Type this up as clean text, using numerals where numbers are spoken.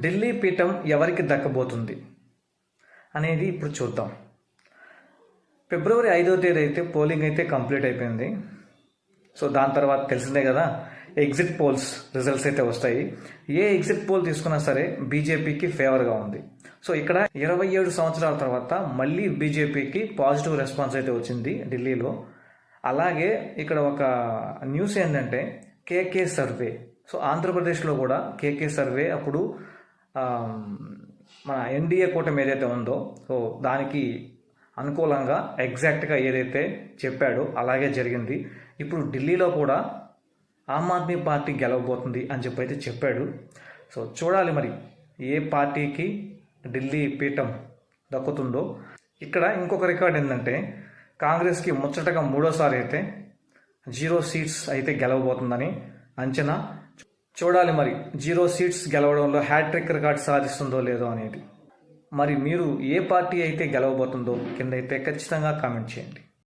ఢిల్లీ పీఠం ఎవరికి దక్కబోతుంది అనేది ఇప్పుడు చూద్దాం. ఫిబ్రవరి 5వ తేదీ అయితే పోలింగ్ అయితే కంప్లీట్ అయిపోయింది. సో దాని తర్వాత తెలిసిందే కదా, ఎగ్జిట్ పోల్స్ రిజల్ట్స్ అయితే వస్తాయి. ఏ ఎగ్జిట్ పోల్ తీసుకున్నా సరే బీజేపీకి ఫేవర్గా ఉంది. సో ఇక్కడ 27 సంవత్సరాల తర్వాత మళ్ళీ బీజేపీకి పాజిటివ్ రెస్పాన్స్ అయితే వచ్చింది ఢిల్లీలో. అలాగే ఇక్కడ ఒక న్యూస్ ఏంటంటే కేకే సర్వే. సో ఆంధ్రప్రదేశ్లో కూడా కేకే సర్వే అప్పుడు మన ఎన్డీఏ కూటమి ఏదైతే ఉందో సో దానికి అనుకూలంగా ఎగ్జాక్ట్గా ఏదైతే చెప్పాడో అలాగే జరిగింది. ఇప్పుడు ఢిల్లీలో కూడా ఆమ్ ఆద్మీ పార్టీ గెలవబోతుంది అని చెప్పి అయితే చెప్పాడు. సో చూడాలి మరి ఏ పార్టీకి ఢిల్లీ పీఠం దక్కుతుందో. ఇక్కడ ఇంకొక రికార్డ్ ఏంటంటే కాంగ్రెస్కి ముచ్చటగా 3వసారి అయితే 0 సీట్స్ అయితే గెలవబోతుందని అంచనా. చూడాలి మరి 0 సీట్స్ గెలవడంలో హ్యాట్రిక్ రికార్డ్ సాధిస్తుందో లేదో అనేది. మరి మీరు ఏ పార్టీ అయితే గెలవబోతుందో కింద అయితే ఖచ్చితంగా కామెంట్ చేయండి.